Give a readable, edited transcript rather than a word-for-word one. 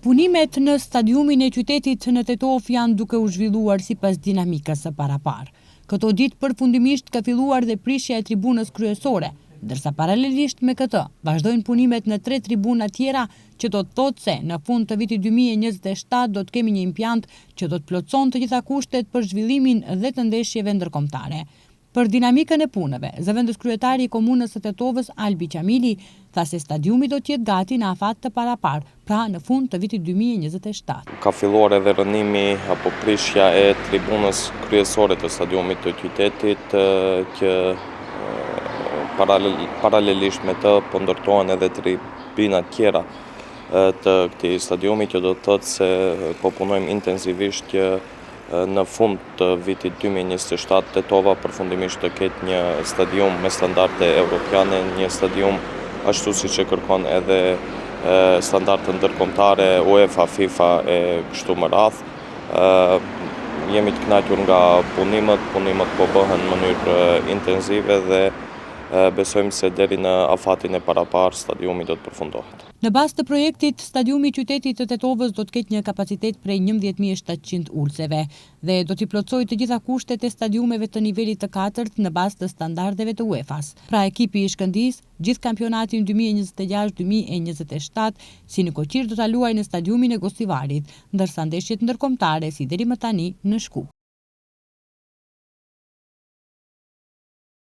Punimet në stadiumin e qytetit në Tetov janë duke u zhvilluar sipas dinamikës së parapar. Këto ditë përfundimisht ka filluar dhe prishja e tribunës kryesore, ndërsa paralelisht me këtë vazhdojnë punimet në 3 tribuna tjera, që do të thotë se në fund të vitit 2027 do të kemi një impjant që do të plotëson të gjitha kushtet për zhvillimin dhe të ndeshjeve ndërkombëtare. Për dinamikën e punëve, zëvendës kryetari i komunës së Tetovës, Albi Qamili, tha se stadiumi do të jetë gati në afat të parapar, pra në fund të vitit 2027. Ka filluar edhe rënimi apo prishja e tribunës kryesore të stadiumit të qytetit, që paralelisht me të po ndërtohen edhe tribuna tjera të këtij stadiumi, që do të thotë se po punojmë intensivisht që në fund të vitit 2027 Tetova përfundimisht të ketë një stadium me standarde europiane, një stadium ashtu siç e kërkon edhe standarde ndërkombëtare, UEFA, FIFA e kështu me radhë. Jemi të kënaqur nga punimet po bëhen në mënyrë intensive dhe besojmë se deri në afatin e parapar stadiumi do të përfundohet. Në bazë të projektit, stadiumi i qytetit të Tetovës do të ketë një kapacitet prej 11.700 ulëseve dhe do t'i plotësojë të gjitha kushtet e stadiumeve të nivelit të 4 në bazë të standardeve të UEFA-s. Pra ekipi i Shkëndijës, gjithë kampionatin 2026-2027, si në Koqir do ta luajë në stadiumin e Gosivarit, ndërsa ndeshjet ndërkombëtare si deri më tani në Shkup.